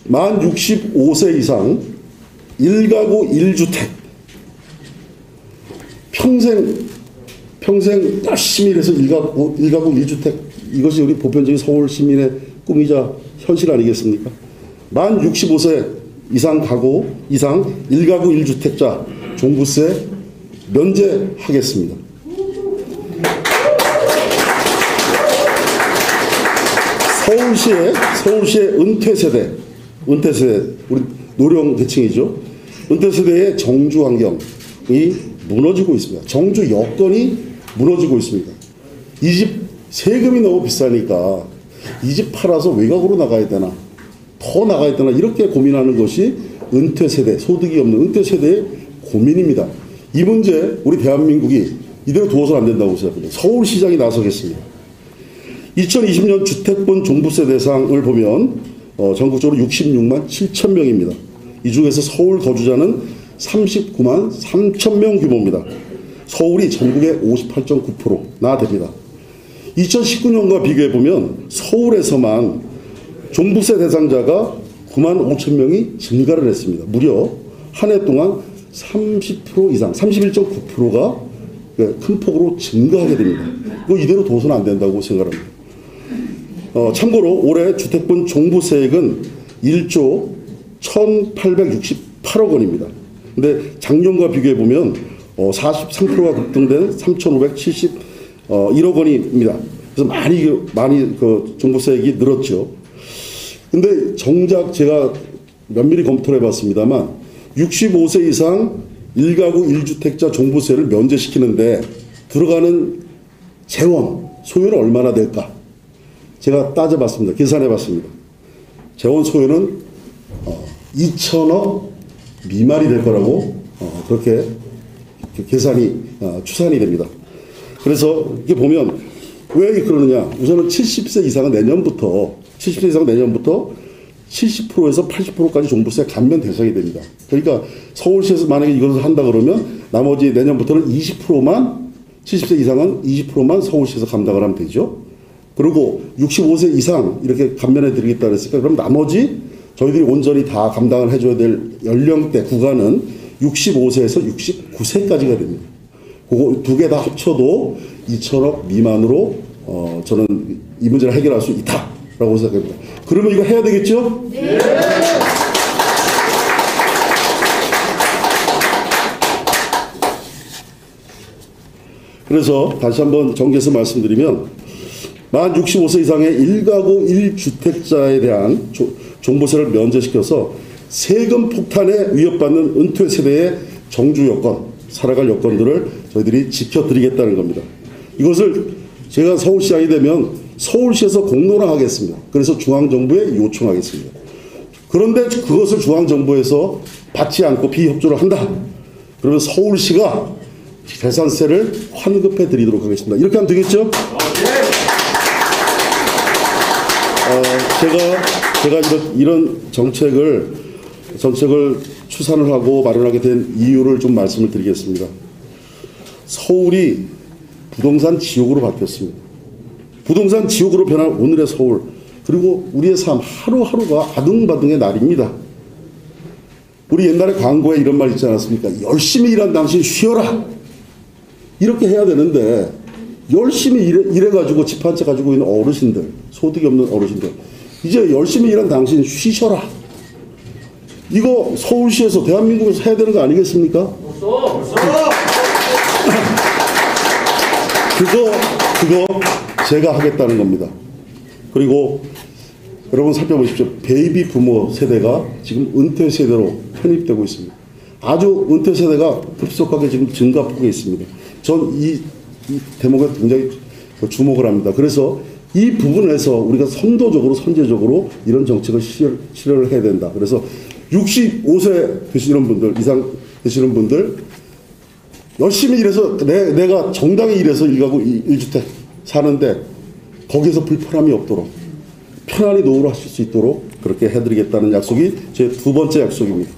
만 65세 이상 1가구 1주택 평생 열심히 일해서 1가구 1주택, 이것이 우리 보편적인 서울 시민의 꿈이자 현실 아니겠습니까? 만 65세 이상 가구 이상 1가구 1주택자 종부세 면제하겠습니다. 서울시의 은퇴세대 우리 노령 계층이죠. 은퇴세대의 정주 환경이 무너지고 있습니다. 정주 여건이 무너지고 있습니다. 이 집 세금이 너무 비싸니까 이 집 팔아서 외곽으로 나가야 되나, 더 나가야 되나, 이렇게 고민하는 것이 은퇴세대, 소득이 없는 은퇴세대의 고민입니다. 이 문제 우리 대한민국이 이대로 두어서는 안 된다고 생각합니다. 서울시장이 나서겠습니다. 2020년 주택분 종부세 대상을 보면 전국적으로 66만 7천 명입니다. 이 중에서 서울 거주자는 39만 3천 명 규모입니다. 서울이 전국의 58.9%나 됩니다. 2019년과 비교해보면 서울에서만 종부세 대상자가 9만 5천 명이 증가를 했습니다. 무려 한 해 동안 30% 이상, 31.9%가 큰 폭으로 증가하게 됩니다. 이거 이대로 둬서는 안 된다고 생각합니다. 참고로 올해 주택분 종부세액은 1조 1,868억 원입니다. 근데 작년과 비교해보면 43%가 급등된 3,571억 원입니다. 그래서 많이 그 종부세액이 늘었죠. 근데 정작 제가 면밀히 검토를 해봤습니다만 65세 이상 1가구 1주택자 종부세를 면제시키는데 들어가는 재원 소요는 얼마나 될까? 제가 따져봤습니다. 계산해봤습니다. 재원 소요는 2천억 미만이 될 거라고 그렇게 추산이 됩니다. 그래서 이렇게 보면 왜 그러느냐? 우선은 70세 이상은 내년부터 70%에서 80%까지 종부세 감면 대상이 됩니다. 그러니까 서울시에서 만약에 이것을 한다 그러면 나머지 내년부터는 20%만 70세 이상은 20%만 서울시에서 감당을 하면 되죠. 그리고 65세 이상 이렇게 감면해 드리겠다 그랬으니까 그럼 나머지 저희들이 온전히 다 감당을 해줘야 될 연령대 구간은 65세에서 69세까지가 됩니다. 그거 두 개 다 합쳐도 2천억 미만으로 저는 이 문제를 해결할 수 있다라고 생각합니다. 그러면 이거 해야 되겠죠? 네. 그래서 다시 한번 정리해서 말씀드리면 만 65세 이상의 1가구 1주택자에 대한 종부세를 면제시켜서 세금 폭탄에 위협받는 은퇴 세대의 정주 여건, 살아갈 여건들을 저희들이 지켜드리겠다는 겁니다. 이것을 제가 서울시장이 되면 서울시에서 공론화 하겠습니다. 그래서 중앙정부에 요청하겠습니다. 그런데 그것을 중앙정부에서 받지 않고 비협조를 한다. 그러면 서울시가 재산세를 환급해 드리도록 하겠습니다. 이렇게 하면 되겠죠? 제가 이런 정책을 추산을 하고 마련하게 된 이유를 좀 말씀을 드리겠습니다. 서울이 부동산 지옥으로 바뀌었습니다. 부동산 지옥으로 변한 오늘의 서울, 그리고 우리의 삶 하루하루가 아등바등의 날입니다. 우리 옛날에 광고에 이런 말 있지 않았습니까? 열심히 일한 당신 쉬어라. 이렇게 해야 되는데 열심히 일해가지고 집 한 채 가지고 있는 어르신들, 소득이 없는 어르신들, 이제 열심히 일한 당신 쉬셔라. 이거 서울시에서 대한민국에서 해야 되는 거 아니겠습니까? 그거 제가 하겠다는 겁니다. 그리고 여러분 살펴보십시오. 베이비 부모 세대가 지금 은퇴 세대로 편입되고 있습니다. 아주 은퇴 세대가 급속하게 지금 증가폭에 있습니다. 전 이 대목에 굉장히 주목을 합니다. 그래서 이 부분에서 우리가 선제적으로 이런 정책을 실현을 해야 된다. 그래서 65세 되시는 분들, 이상 되시는 분들, 열심히 일해서 내가 정당히 일해서 1가구 1주택 사는데 거기에서 불편함이 없도록 편안히 노후를 하실 수 있도록 그렇게 해드리겠다는 약속이 제 두 번째 약속입니다.